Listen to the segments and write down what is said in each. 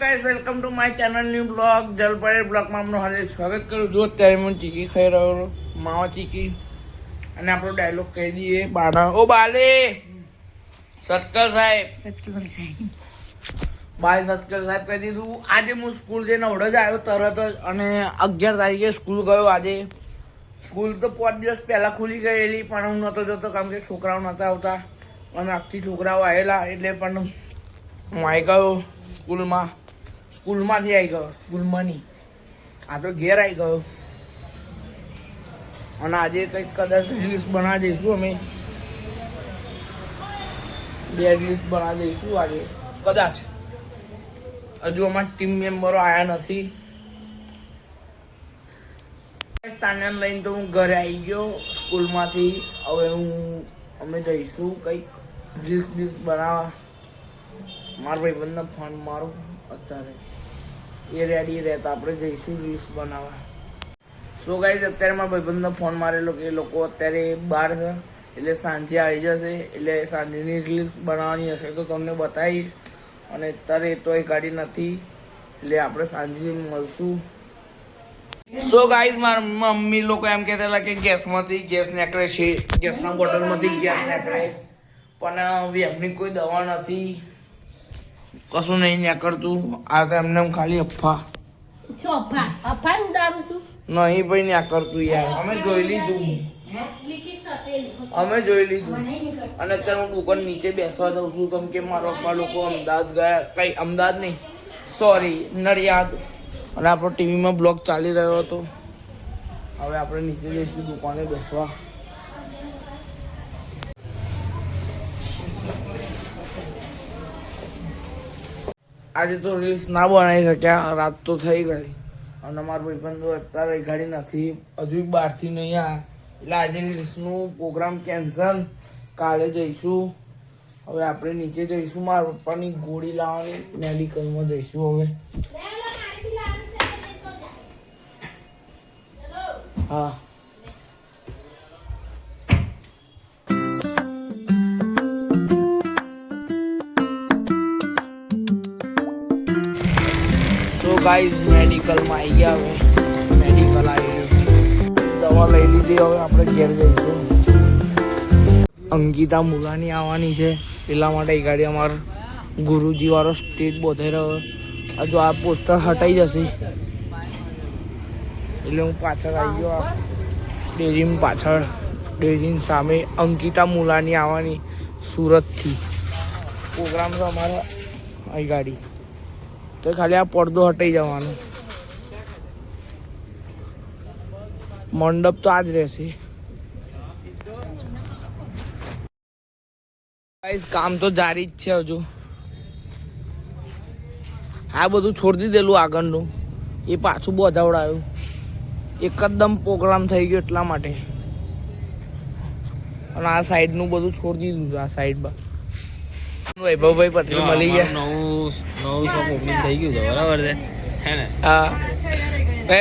Guys welcome to my channel new vlog જલપરે બ્લોગમાં આપનું હાર્દિક સ્વાગત કરું છું. અત્યારે હું ચીકી ખાઈ રહ્યો છું, માવા ચીકી. અને આપણો ડાયલોગ કહી દઈએ બાળા ઓ બાલે સત્કર સાહેબ બાય સત્કર સાહેબ કહી દીધું. આજે હું સ્કૂલ જઈને ઓઢ જ આવ્યો તરત જ, અને 11 તારીખે સ્કૂલ ગયો. આજે સ્કૂલ તો 5 દિવસ પહેલાં ખુલી ગયેલી, પણ હું નહોતો જતો કારણ કે છોકરાઓ નહોતા આવતા અને આખથી છોકરાઓ આવેલા એટલે. પણ હું આવી ગયો સ્કૂલમાંથી આવી ગયો, સ્કૂલમાં નહીં, આ તો ઘેર આવી ગયો. અને આજે કંઈક કદાચ રીલ્સ બનાવી દઈશું અમે, 2 રીલ્સ બનાવી દઈશું આજે કદાચ. હજુ અમારા ટીમ મેમ્બરો આવ્યા નથી. તાન્યાને લઈને તો હું ઘરે આવી ગયો સ્કૂલમાંથી. હવે અમે જઈશું કંઈક રીલ્સ બનાવવા. મારા ભાઈબંધને ફોન મારું અત્યારે, એ રેડી રહેતા આપણે જઈશું રીલ્સ બનાવવા. સો ગાઈઝ અત્યારે મારા ભાઈબંધને ફોન મારેલો કે એ લોકો અત્યારે બહાર છે, એટલે સાંજે આવી જશે. એટલે સાંજની રીલ્સ બનાવવાની હશે તો તમને બતાવીશ. અને અત્યારે તો એ ગાડી નથી, એટલે આપણે સાંજે મળશું. સો ગાઈઝ મારા મમ્મી લોકો એમ કહેતા હતા કે ગેસમાંથી ગેસ નીકળે છે, ગેસના બોટલમાંથી ગેસ નીકળે, પણ એમની કોઈ દવા નથી, કશું નહીં નીકળતું. આ તો એમને ખાલી અફવા નહીં ભાઈ નીકળતું યાર. અમે જોઈ લીધું. અને અત્યારે હું દુકાન નીચે બેસવા જાઉં છું કેમ કે મારા પપ્પા લોકો અમદાવાદ ગયા, કઈ અમદાવાદ નહીં સોરી નડિયાદ. અને આપણો ટીવીમાં બ્લોગ ચાલી રહ્યો હતો. હવે આપણે નીચે જઈશું દુકાને બેસવા. આજે તો રીલ્સ ના બનાવી શક્યા, રાત તો થઈ ગઈ. અને મારા ભાઈબંધો અત્યારે ગાડી નથી, હજુ બહારથી નહીં આવ્યા, એટલે આજે રીલ્સનું પ્રોગ્રામ કેન્સલ. કાલે જઈશું. હવે આપણે નીચે જઈશું, મારા પપ્પાની ગોળી લાવવાની, મેડિકલમાં જઈશું. હવે હા ગાઈઝ મેડિકલમાં આવી ગયા. હવે મેડિકલ આવી દવા લઈ લીધી. હવે આપણે ઘેર જઈશું. અંકિતા મુલાની આવવાની છે, એટલા માટે એ ગાડી અમારા ગુરુજી વાળો સ્ટેજ બોધાઈ રહ્યો. હજુ આ પોસ્ટર હટાઈ જશે એટલે હું પાછળ આવી ગયો. ડેરીની પાછળ, ડેરીની સામે અંકિતા મુલાની આવવાની સુરતથી. પ્રોગ્રામ છે અમારા અહીં ગાડી તો ખાલી આ પડદો હટાઈ જવાનો. મંડપ તો આજ રહેશે. કામ તો જારી જ છે હજુ. આ બધું છોડી દીધેલું આગળનું, એ પાછું બોધાવડાયું. એકદમ પ્રોગ્રામ થઈ ગયો એટલા માટે. અને આ સાઈડનું બધું છોડી દીધું છે. આ સાઈડમાં વૈભવભાઈ પટેલ મળી ગયા. નવું શોપ ઓપનિંગ થઈ ગયું છે, બરાબર છે હે ને? હા હે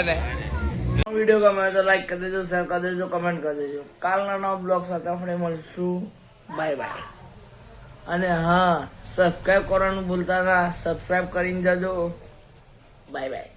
ને. વિડીયો ગમે તો લાઈક કરી દેજો, શેર કરી દેજો, કમેન્ટ કરી દેજો. કાલના નવા બ્લોગ સાથે આપણે મળશું. Bye bye. અને હા, સબસ્ક્રાઈબ કરવાનું ભૂલતા ના, સબસ્ક્રાઈબ કરીને જજો. Bye bye.